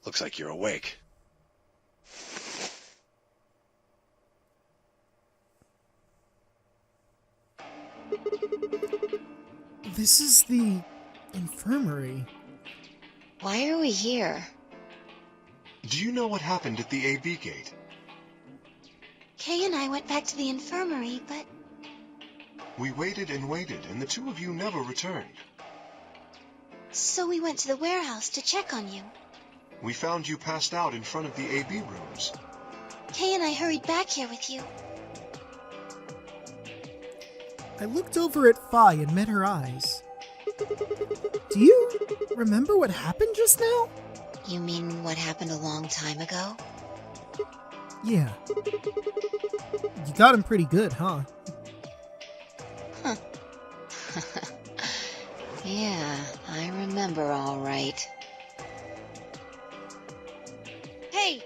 Looks like you're awake. This is the infirmary. Why are we here? Do you know what happened at the AB gate? Kay and I went back to the infirmary, but... We waited and waited, and the two of you never returned. So we went to the warehouse to check on you. We found you passed out in front of the AB rooms. Kay and I hurried back here with you. I looked over at Phi and met her eyes. Do you remember what happened just now? You mean what happened a long time ago? Yeah. You got him pretty good, huh? Huh. Yeah, I remember all right. Hey,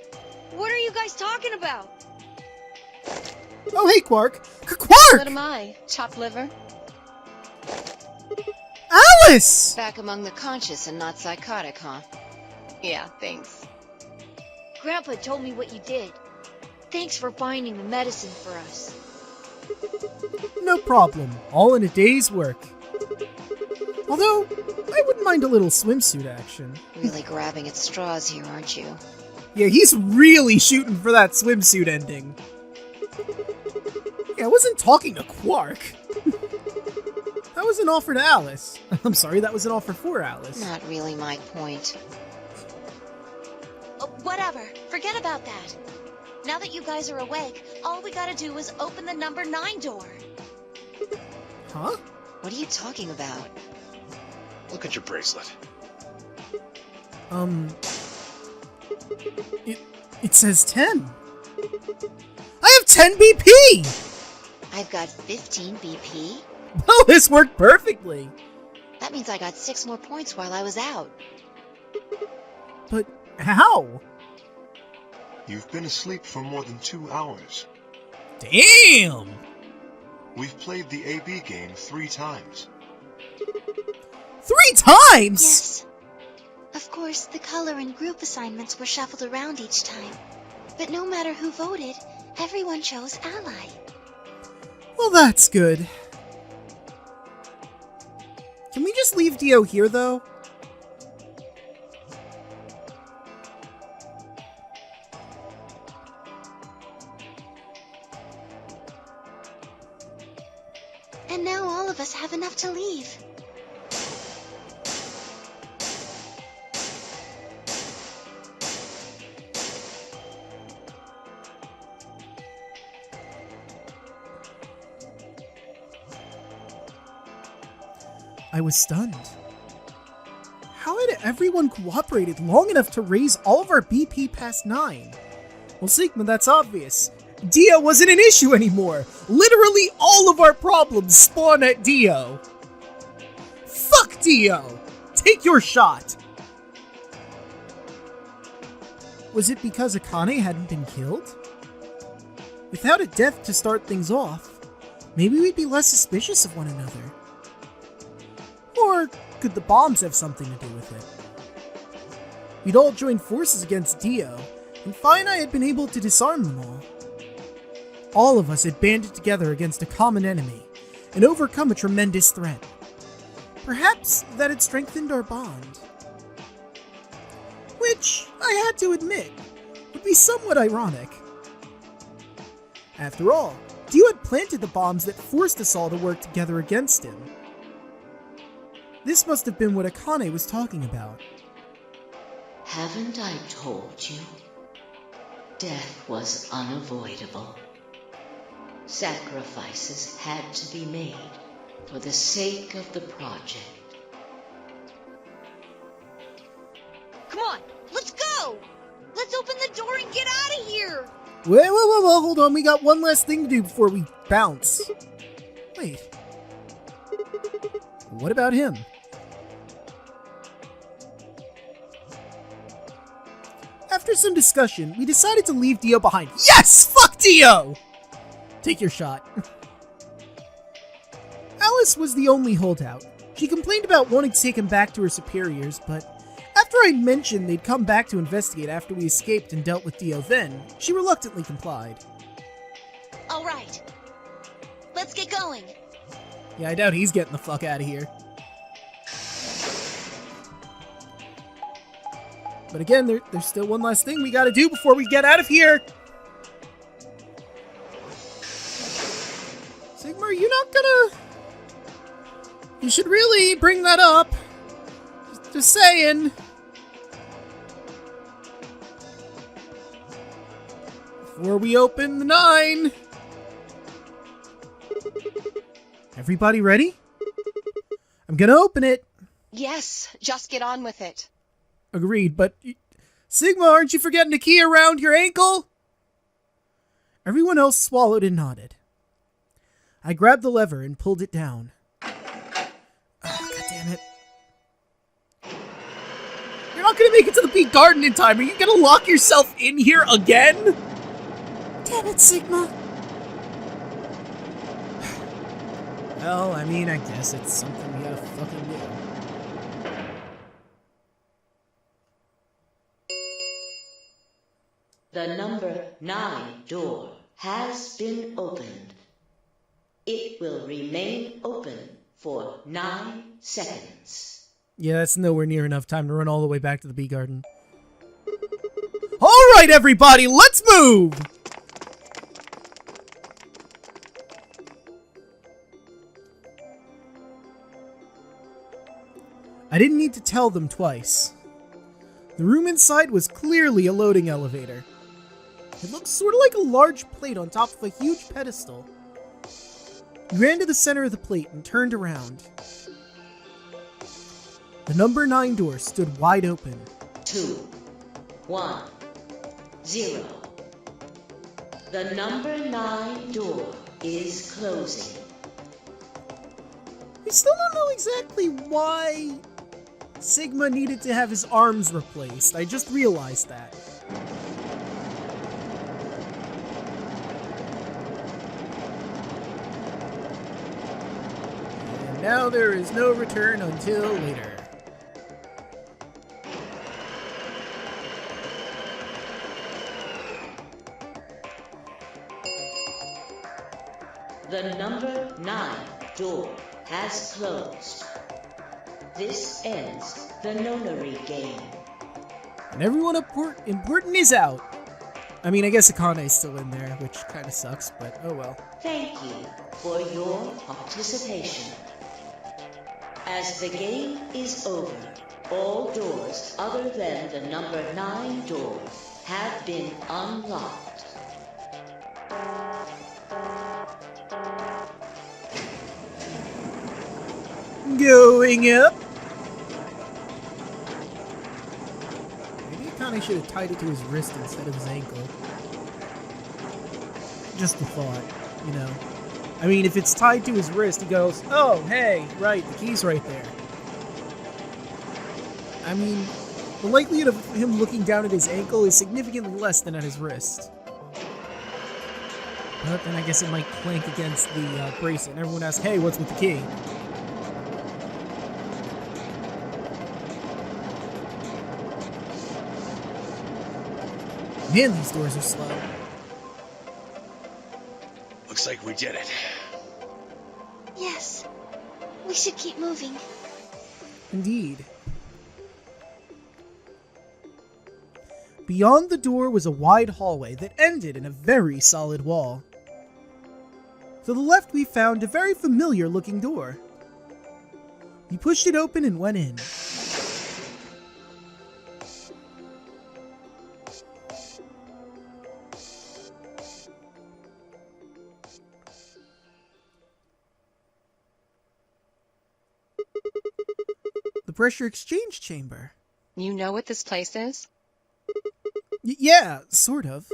what are you guys talking about? Oh, hey, Quark! Quark! What am I? Chopped liver? Alice! Back among the conscious and not psychotic, huh? Yeah, thanks. Grandpa told me what you did. Thanks for finding the medicine for us. No problem. All in a day's work. Although, I wouldn't mind a little swimsuit action. Really grabbing at straws here, aren't you? Yeah, he's really shooting for that swimsuit ending. Yeah, I wasn't talking to Quark. That was an offer to Alice. I'm sorry, that was an offer for Alice. Not really my point. Whatever. Forget about that. Now that you guys are awake, all we gotta do is open the number 9 door. Huh? What are you talking about? Look at your bracelet. It says 10. I have 10 BP! I've got 15 BP. Well, this worked perfectly. That means I got 6 more points while I was out. But how? You've been asleep for more than 2 hours. Damn! We've played the AB game 3 times. 3 times?! Yes. Of course, the color and group assignments were shuffled around each time. But no matter who voted, everyone chose Ally. Well, that's good. Can we just leave Dio here, though? And now all of us have enough to leave. I was stunned. How had everyone cooperated long enough to raise all of our BP past 9? Well, Sigma, that's obvious. Dio wasn't an issue anymore. Literally all of our problems spawn at Dio. Fuck Dio! Take your shot! Was it because Akane hadn't been killed? Without a death to start things off, maybe we'd be less suspicious of one another. Or could the bombs have something to do with it? We'd all joined forces against Dio, and Phi and I had been able to disarm them all. All of us had banded together against a common enemy, and overcome a tremendous threat. Perhaps that had strengthened our bond. Which, I had to admit, would be somewhat ironic. After all, Dio had planted the bombs that forced us all to work together against him. This must have been what Akane was talking about. Haven't I told you? Death was unavoidable. Sacrifices had to be made for the sake of the project. Come on, let's go! Let's open the door and get out of here! Wait, hold on, we got one last thing to do before we bounce. Wait. What about him? After some discussion, we decided to leave Dio behind. Yes! Fuck Dio! Take your shot. Alice was the only holdout. She complained about wanting to take him back to her superiors, but After I'd mentioned they'd come back to investigate after we escaped and dealt with Dio then, she reluctantly complied. All right. Let's get going. Yeah, I doubt he's getting the fuck out of here. But again, there's still one last thing we gotta do before we get out of here. Sigma, are you not gonna... You should really bring that up. Just saying. Before we open the 9. Everybody ready? I'm gonna open it. Yes, just get on with it. Agreed, but... Sigma, aren't you forgetting the key around your ankle? Everyone else swallowed and nodded. I grabbed the lever and pulled it down. Oh, God damn it. You're not gonna make it to the Peak Garden in time. Are you gonna lock yourself in here again? Damn it, Sigma. Well, I mean, I guess it's something we gotta fucking do. The number 9 door has been opened. It will remain open for 9 seconds. Yeah, that's nowhere near enough time to run all the way back to the bee garden. Alright, everybody, let's move! I didn't need to tell them twice. The room inside was clearly a loading elevator. It looked sort of like a large plate on top of a huge pedestal. We ran to the center of the plate and turned around. The number 9 door stood wide open. 2, 1, 0. The number 9 door is closing. We still don't know exactly why Sigma needed to have his arms replaced. I just realized that. And now there is no return until later. The number 9 door has closed. This ends the nonary game. And everyone important is out. I mean, I guess Akane's still in there, which kind of sucks, but oh well. Thank you for your participation. As the game is over, all doors other than the number 9 door have been unlocked. Going up. Maybe Akane should have tied it to his wrist instead of his ankle. Just a thought, you know. I mean, if it's tied to his wrist, he goes, oh, hey, right, the key's right there. I mean, the likelihood of him looking down at his ankle is significantly less than at his wrist. But then I guess it might clank against the bracelet, and everyone asks, hey, what's with the key? Man, these doors are slow. Looks like we did it. Yes. We should keep moving. Indeed. Beyond the door was a wide hallway that ended in a very solid wall. To the left we found a very familiar looking door. We pushed it open and went in. The pressure exchange chamber. You know what this place is? Yeah, sort of.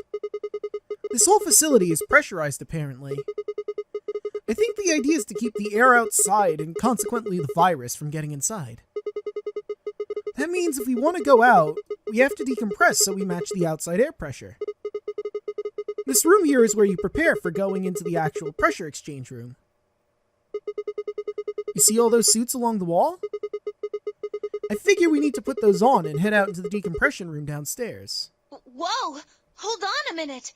This whole facility is pressurized, apparently. I think the idea is to keep the air outside and consequently the virus from getting inside. That means if we want to go out, we have to decompress so we match the outside air pressure. This room here is where you prepare for going into the actual pressure exchange room. You see all those suits along the wall? I figure we need to put those on and head out into the decompression room downstairs. Whoa! Hold on a minute!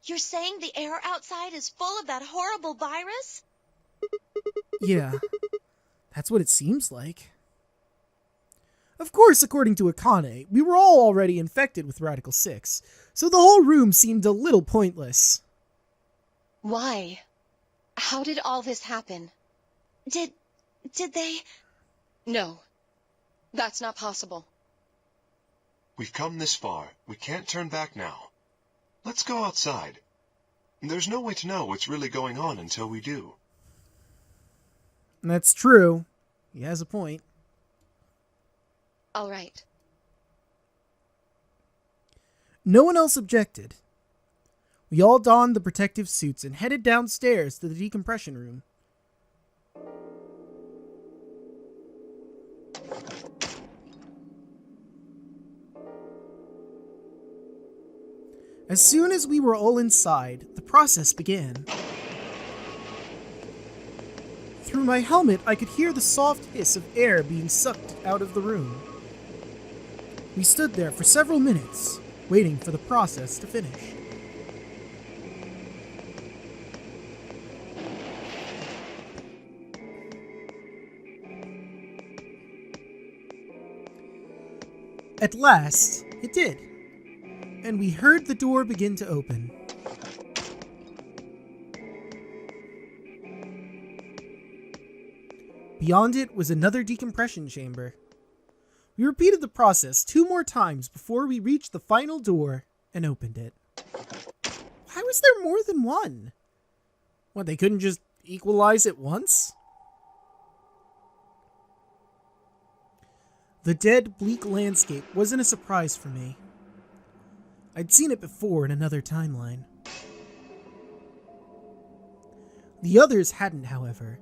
You're saying the air outside is full of that horrible virus? Yeah, that's what it seems like. Of course, according to Akane, we were all already infected with Radical-6, so the whole room seemed a little pointless. Why? How did all this happen? Did they... No, that's not possible. We've come this far. We can't turn back now. Let's go outside. There's no way to know what's really going on until we do. That's true. He has a point. All right. No one else objected. We all donned the protective suits and headed downstairs to the decompression room. As soon as we were all inside, the process began. Through my helmet, I could hear the soft hiss of air being sucked out of the room. We stood there for several minutes, waiting for the process to finish. At last, it did, and we heard the door begin to open. Beyond it was another decompression chamber. We repeated the process 2 more times before we reached the final door and opened it. Why was there more than one? What, they couldn't just equalize it once? The dead, bleak landscape wasn't a surprise for me. I'd seen it before in another timeline. The others hadn't, however,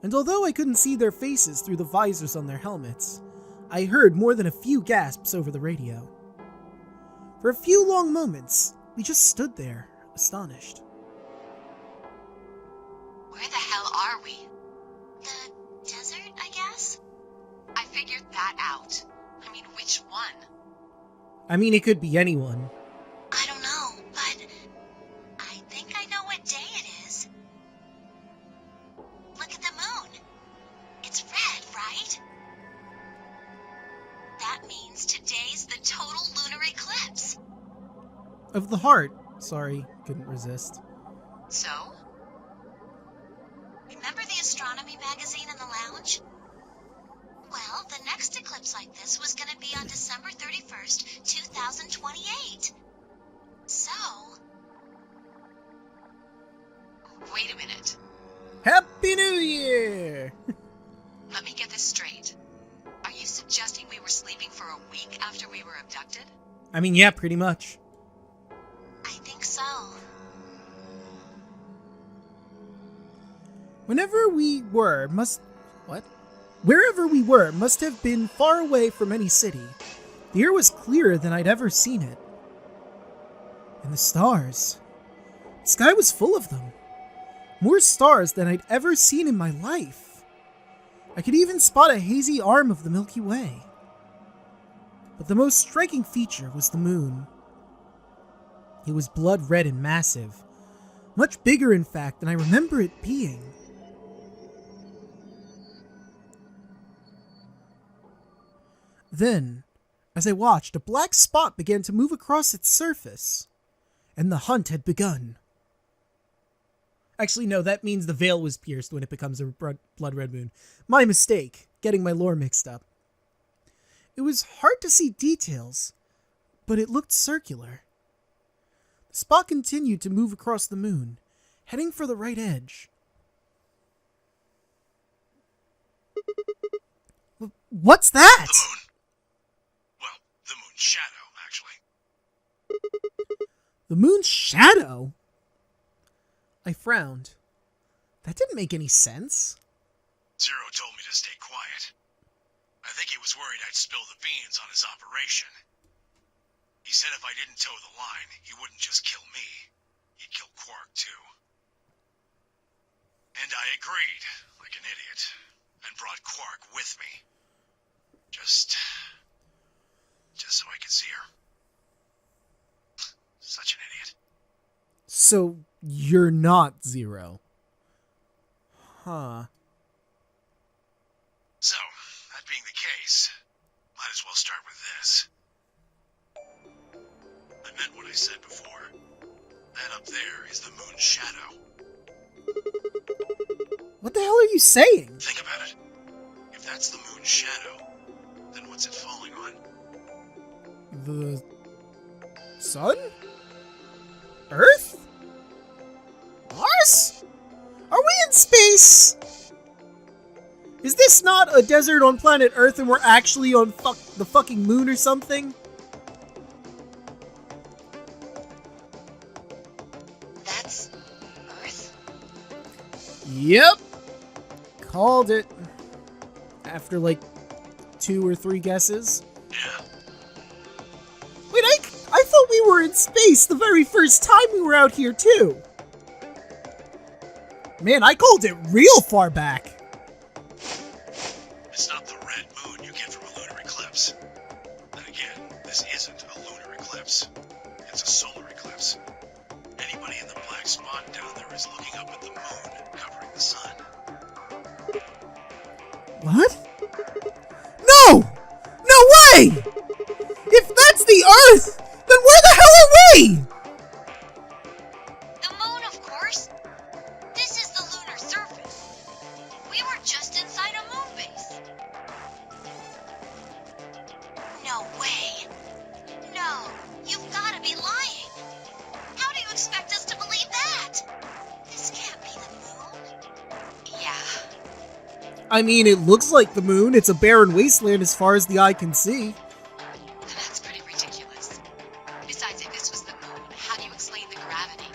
and although I couldn't see their faces through the visors on their helmets, I heard more than a few gasps over the radio. For a few long moments, we just stood there, astonished. Where the hell are we? The desert, I guess? I figured that out. I mean, which one? I mean, it could be anyone. I don't know, but I think I know what day it is. Look at the moon. It's red, right? That means today's the total lunar eclipse. Of the heart. Sorry, couldn't resist. So? Remember the astronomy magazine in the lounge? Well, the next eclipse like this was going to be on December 31st, 2028. So... Wait a minute. Happy New Year! Let me get this straight. Are you suggesting we were sleeping for a week after we were abducted? I mean, yeah, pretty much. I think so. Wherever we were must have been far away from any city. The air was clearer than I'd ever seen it. And the stars. The sky was full of them. More stars than I'd ever seen in my life. I could even spot a hazy arm of the Milky Way. But the most striking feature was the moon. It was blood red and massive. Much bigger, in fact, than I remember it being. Then, as I watched, a black spot began to move across its surface, and the hunt had begun. Actually, no, that means the veil was pierced when it becomes a blood red moon. My mistake, getting my lore mixed up. It was hard to see details, but it looked circular. The spot continued to move across the moon, heading for the right edge. What's that? The moon. Well, the moon's shadow, actually. The moon's shadow? I frowned. That didn't make any sense. Zero told me to stay quiet. I think he was worried I'd spill the beans on his operation. He said if I didn't toe the line, he wouldn't just kill me. He'd kill Quark, too. And I agreed, like an idiot, and brought Quark with me. Just so I could see her. Such an idiot. So, you're not Zero. Huh. So, that being the case, might as well start with this. I meant what I said before. That up there is the moon's shadow. What the hell are you saying? Think about it. If that's the moon's shadow, then what's it falling on? The sun? Earth? Mars? Are we in space? Is this not a desert on planet Earth and we're actually on the fucking moon or something? That's Earth? Yep. Called it. After like 2 or 3 guesses. Yeah. Wait, I thought we were in space the very first time we were out here too. Man, I called it real far back. It's not the red moon you get from a lunar eclipse. Then again, this isn't a lunar eclipse. It's a solar eclipse. Anybody in the black spot down there is looking up at the moon, covering the sun. What? No! No way! If that's the Earth, then where the hell are we? The moon, of course. This is the lunar surface. We were just inside a moon base. No way. No, you've got to be lying. How do you expect us to believe that? This can't be the moon. Yeah. I mean, it looks like the moon. It's a barren wasteland as far as the eye can see. That's pretty ridiculous. Besides, if this was the moon, how do you explain the gravity?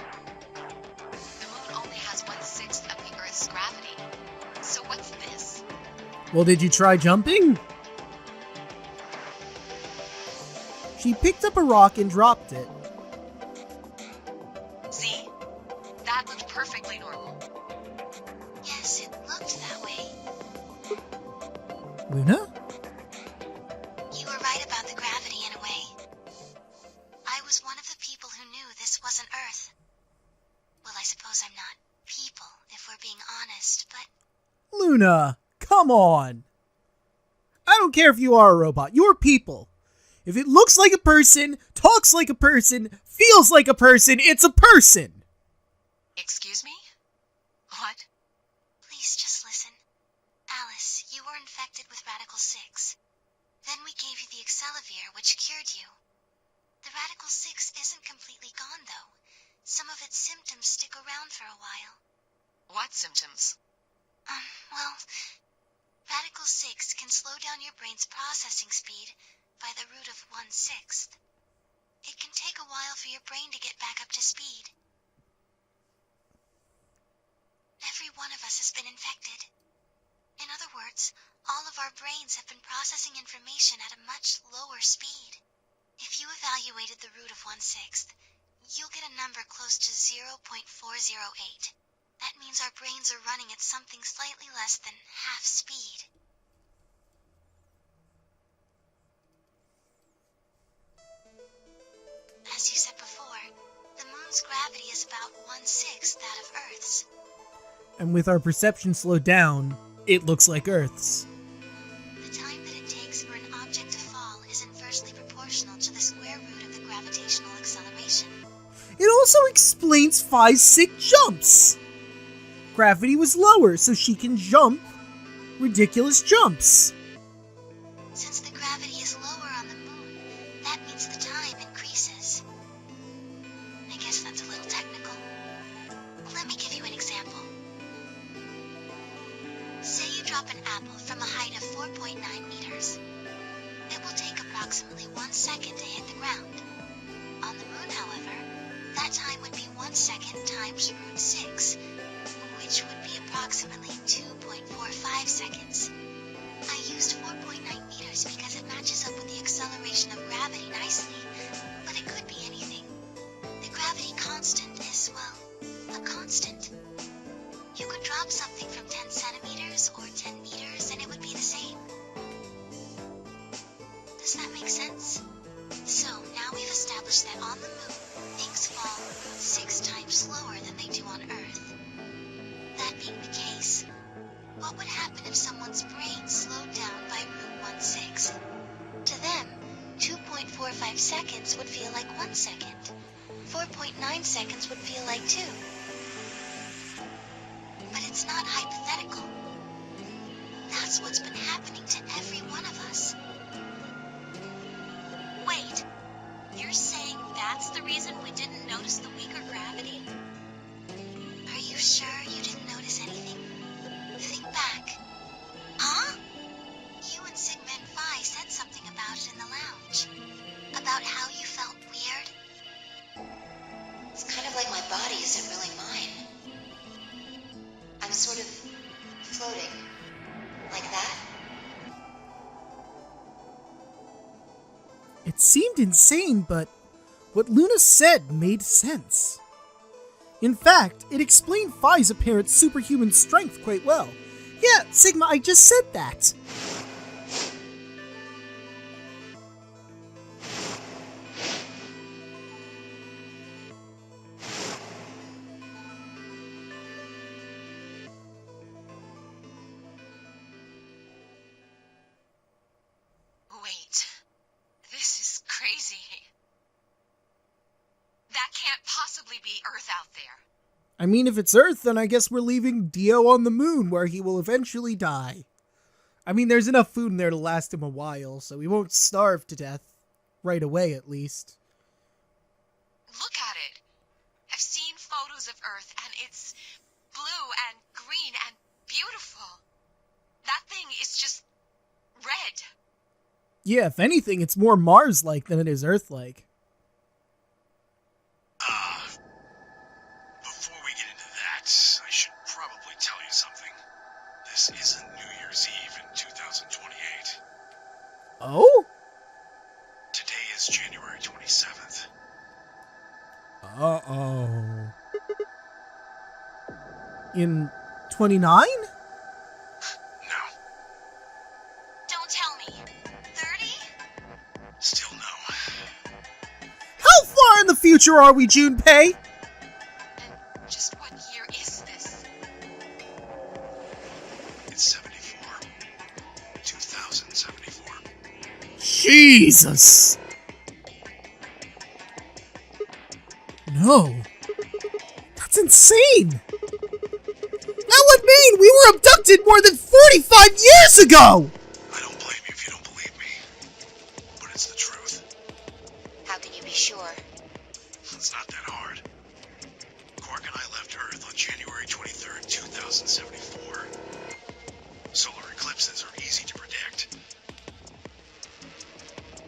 The moon only has 1/6 of the Earth's gravity. So what's this? Well, did you try jumping? She picked up a rock and dropped it. See? That looked perfectly normal. Yes, it looked that way. Luna? You were right about the gravity in a way. I was one of the people who knew this wasn't Earth. Well, I suppose I'm not people, if we're being honest, but Luna, come on. I don't care if you are a robot. You're people. If it looks like a person, talks like a person, feels like a person, it's a person. Excuse me? What? please just listen. Alice, you were infected with Radical-6. Then we gave you the Accelavir, which cured you. The Radical-6 isn't completely gone, though. Some of its symptoms stick around for a while. What symptoms? Well, Radical-6 can slow down your brain's processing speed by the root of 1/6. It can take a while for your brain to get back up to speed. Every one of us has been infected. In other words, all of our brains have been processing information at a much lower speed. If you evaluated the root of 1/6, you'll get a number close to 0.408. That means our brains are running at something slightly less than half speed. As you said before, the moon's gravity is about 1/6 that of Earth's. And with our perception slowed down, it looks like Earth's. The time that it takes for an object to fall is inversely proportional to the square root of the gravitational acceleration. It also explains Phi's sick jumps. Gravity was lower, so she can jump ridiculous jumps. Since the gravity is lower on the moon, that means the time increases. I guess that's a little technical. Let me give you an example. Say you drop an apple from a height of 4.9 meters. It will take approximately 1 second to hit the ground. On the moon, however, that time would be 1 second times root 6, which would be approximately 2.45 seconds. I used 4.9 meters because it matches up with the acceleration of gravity nicely, but it could be anything. The gravity constant is, well, a constant. You could drop something from 10 centimeters or 10 meters and it would be the same. established that on the moon, things fall 6 times slower than they do on Earth. That being the case, what would happen if someone's brain slowed down by root 1/6? To them, 2.45 seconds would feel like 1 second. 4.9 seconds would feel like 2. But it's not hypothetical. That's what's been happening to every one of us. Wait, you're saying that's the reason we didn't notice the weaker gravity? Are you sure you didn't notice anything? Think back. Huh? You and Sigmund Phi said something about it in the lounge. About how you felt weird. It's kind of like my body isn't really mine. I'm sort of floating. Like that? It seemed insane, but what Luna said made sense. In fact, it explained Phi's apparent superhuman strength quite well. Yeah, Sigma, I just said that. Wait. This is crazy. That can't possibly be Earth out there. I mean, if it's Earth, then I guess we're leaving Dio on the moon, where he will eventually die. I mean, there's enough food in there to last him a while, so he won't starve to death. Right away, at least. Look at it. I've seen photos of Earth, and it's blue and green and beautiful. That thing is just red. Yeah, if anything, it's more Mars-like than it is Earth-like. Before we get into that, I should probably tell you something. This isn't New Year's Eve in 2028. Oh? Today is January 27th. Uh-oh. In 29? No. Don't tell me. 30? Still no. How far in the future are we, Junpei? And just what year is this? It's 74. 2074. Jesus! No. That's insane! That would mean we were abducted more than 45 years ago! I don't blame you if you don't believe me. But it's the truth. How can you be sure? It's not that hard. Quark and I left Earth on January 23rd, 2074. Solar eclipses are easy to predict.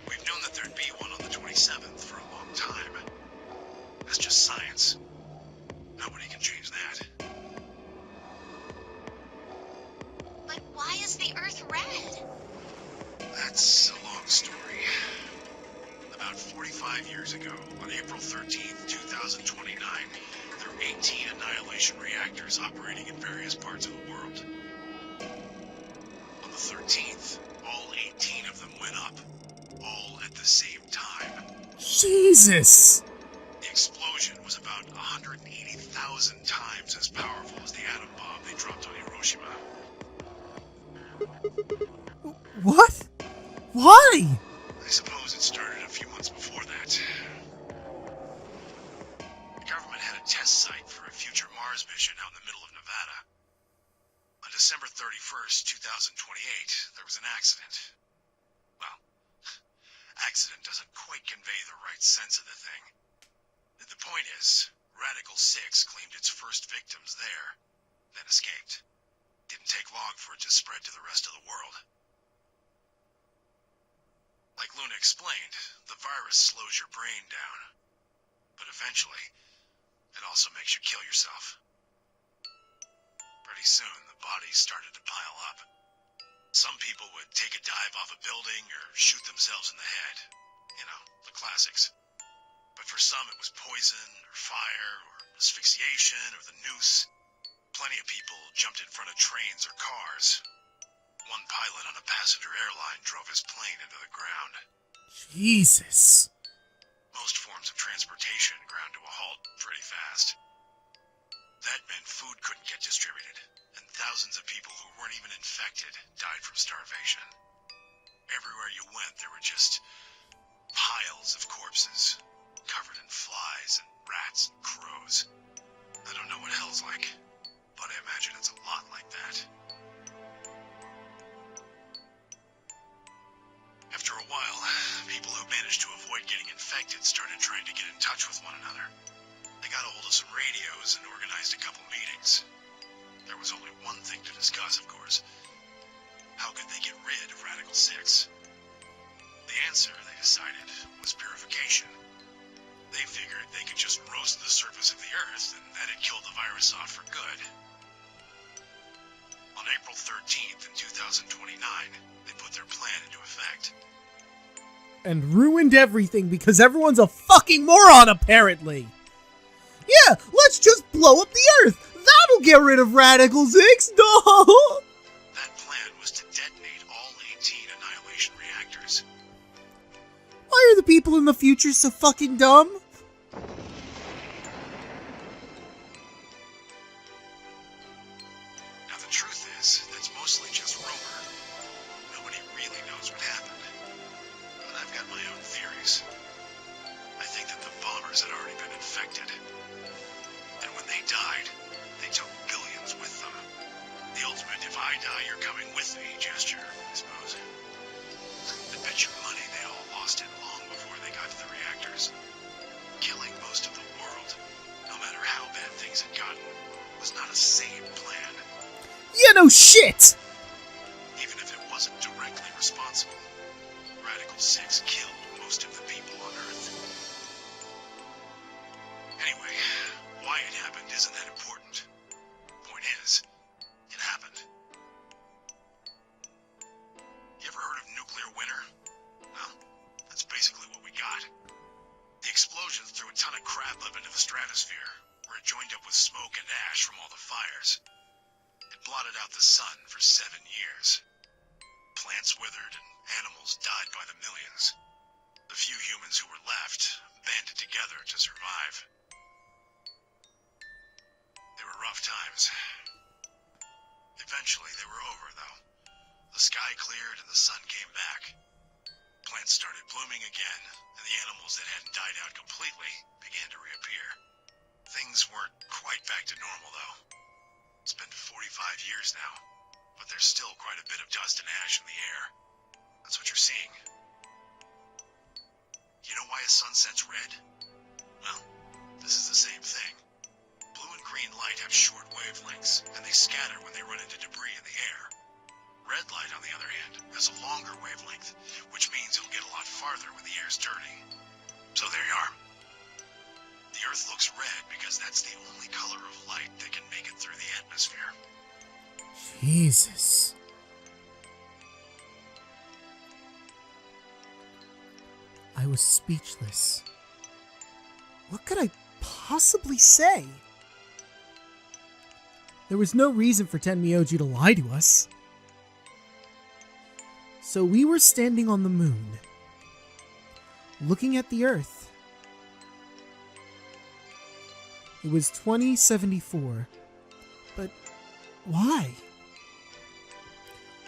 We've known that there'd be one on the 27th for a long time. That's just science. Nobody can change that. But why is the Earth red? That's a long story. About 45 years ago, on April 13th, 2029, there were 18 annihilation reactors operating in various parts of the world. On the 13th, all 18 of them went up, all at the same time. Jesus! The explosion was about 180,000 times as powerful as the atom bomb they dropped on Hiroshima. What? Why? I suppose it started a few months before that. The government had a test site for a future Mars mission out in the middle of Nevada. On December 31st, 2028, there was an accident. Well, accident doesn't quite convey the right sense of the thing. The point is, Radical-6 claimed its first victims there, then escaped. Didn't take long for it to spread to the rest of the world. Like Luna explained, the virus slows your brain down. But eventually, it also makes you kill yourself. Pretty soon, the bodies started to pile up. Some people would take a dive off a building or shoot themselves in the head. You know, the classics. But for some, it was poison, or fire, or asphyxiation, or the noose. Plenty of people jumped in front of trains or cars. One pilot on a passenger airline drove his plane into the ground. Jesus. Most forms of transportation ground to a halt pretty fast. That meant food couldn't get distributed, and thousands of people who weren't even infected died from starvation. Everywhere you went, there were just piles of corpses, covered in flies and rats and crows. I don't know what hell's like, but I imagine it's a lot like that. After a while, people who managed to avoid getting infected started trying to get in touch with one another. They got a hold of some radios and organized a couple meetings. There was only one thing to discuss, of course. How could they get rid of Radical-6? The answer, they decided, was purification. They figured they could just roast the surface of the Earth and that'd kill the virus off for good. On April 13th in 2029, they put their plan into effect. And ruined everything because everyone's a fucking moron, apparently. Yeah, let's just blow up the Earth. That'll get rid of Radical-6. No. That plan was to detonate all 18 annihilation reactors. Why are the people in the future so fucking dumb? Now the truth is, that's mostly just rumor. Nobody really knows what happened. But I've got my own theories. I think that the bombers had already been infected. And when they died, they took billions with them. The ultimate if I die, you're coming with me gesture, I suppose. I bet you money they all lost it long before they got to the reactors. Killing most of the world, no matter how bad things had gotten, was not a sane plan. Yeah, no shit! Even if it wasn't directly responsible, Radical-6 killed most of the people on Earth. Anyway, why it happened isn't that important. Point is, it happened. You ever heard of nuclear winter? Well, that's basically what we got. The explosion threw a ton of crap up into the stratosphere, where it joined up with smoke and ash from all the fires. It blotted out the sun for 7 years. Plants withered and animals died by the millions. The few humans who were left banded together to survive. They were rough times. Eventually they were over, though. The sky cleared and the sun came back. Plants started blooming again, and the animals that hadn't died out completely began to reappear. Things weren't quite back to normal, though. It's been 45 years now, but there's still quite a bit of dust and ash in the air. That's what you're seeing. You know why a sunset's red? Well, this is the same thing. Blue and green light have short wavelengths, and they scatter when they run into debris in the air. Red light, on the other hand, has a longer wavelength, which means it'll get a lot farther when the air's dirty. So there you are. The Earth looks red because that's the only color of light that can make it through the atmosphere. Jesus. I was speechless. What could I possibly say? There was no reason for Tenmyoji to lie to us. So we were standing on the moon, looking at the Earth. It was 2074. But why?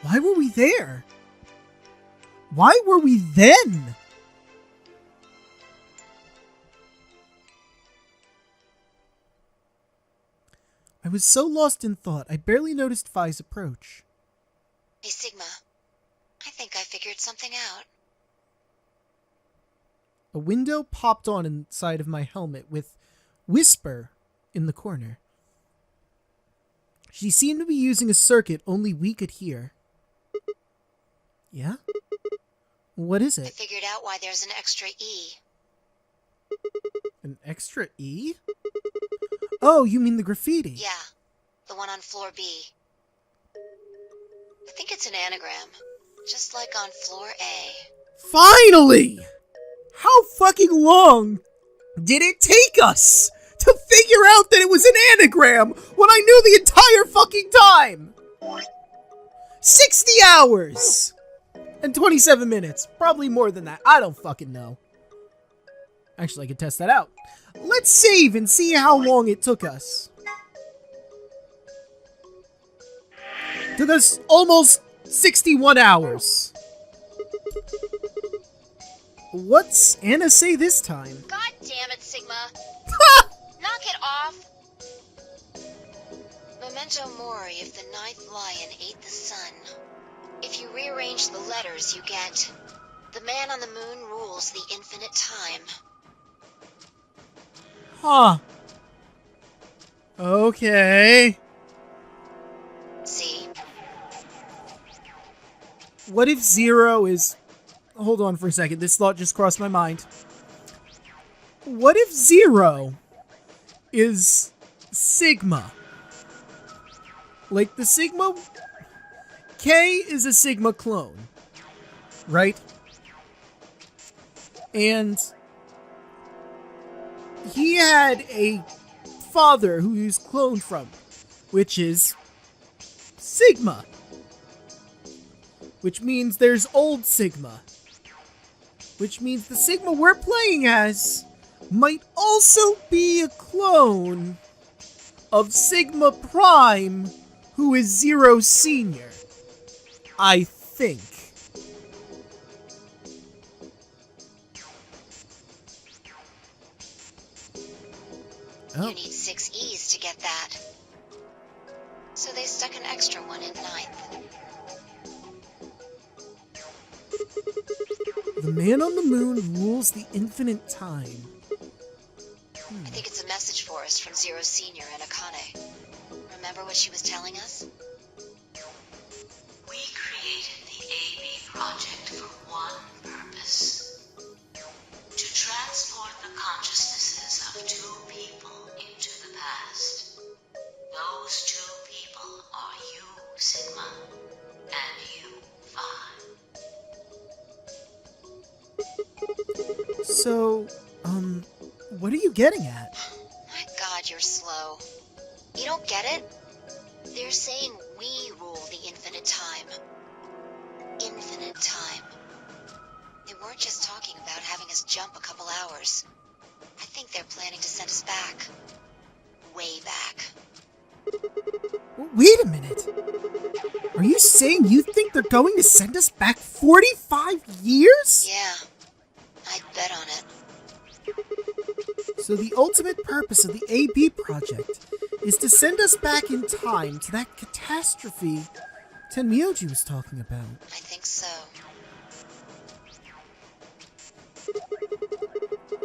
Why were we there? Why were we then? I was so lost in thought, I barely noticed Phi's approach. Hey, Sigma. I think I figured something out. A window popped on inside of my helmet with Whisper in the corner. She seemed to be using a circuit only we could hear. Yeah? What is I it? figured out why there's an extra E. An extra E? Oh, you mean the graffiti? Yeah, the one on floor B. I think it's an anagram, just like on floor A. Finally! How fucking long did it take us to figure out that it was an anagram when I knew the entire fucking time? 60 hours! And 27 minutes. Probably more than that. I don't fucking know. Actually, I could test that out. Let's save and see how long it took us. Took us almost 61 hours. What's Anna say this time? God damn it, Sigma. Knock it off. Memento mori if the ninth lion ate the sun. If you rearrange the letters, you get... The man on the moon rules the infinite time. Huh. Okay. See? What if 0 is... Hold on for a second, this thought just crossed my mind. What if 0 is Sigma? Like the Sigma... K is a Sigma clone, right? And he had a father who he was cloned from, which is Sigma. Which means there's old Sigma. Which means the Sigma we're playing as might also be a clone of Sigma Prime, who is 0 Senior. I think. You need 6 E's to get that. So they stuck an extra one in ninth. The man on the moon rules the infinite time. I think it's a message for us from 0 Senior and Akane. Remember what she was telling us? We created the AB project for one purpose. To transport the consciousnesses of 2 people into the past. Those 2 people are you, Sigma, and you, Vi. So, what are you getting at? My God, you're slow. You don't get it? They're saying we rule the infinite time. Infinite time. They weren't just talking about having us jump a couple hours. I think they're planning to send us back. Way back. Wait a minute. Are you saying you think they're going to send us back 45 years? Yeah. I'd bet on it. So the ultimate purpose of the AB project is to send us back in time to that catastrophe Tenmyoji was talking about. I think so.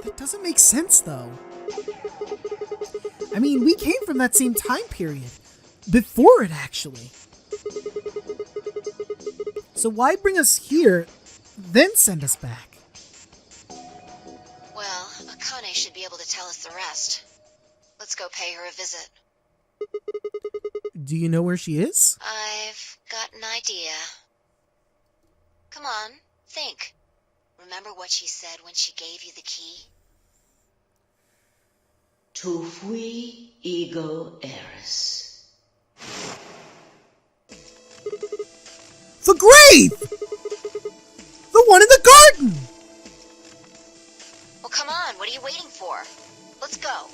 That doesn't make sense, though. I mean, we came from that same time period. Before it, actually. So why bring us here, then send us back? Well, Akane should be able to tell us the rest. Let's go pay her a visit. Do you know where she is? I've got an idea. Come on, think. Remember what she said when she gave you the key? Tu fui ego eris. The grave! The one in the garden! Well, come on, what are you waiting for? Let's go.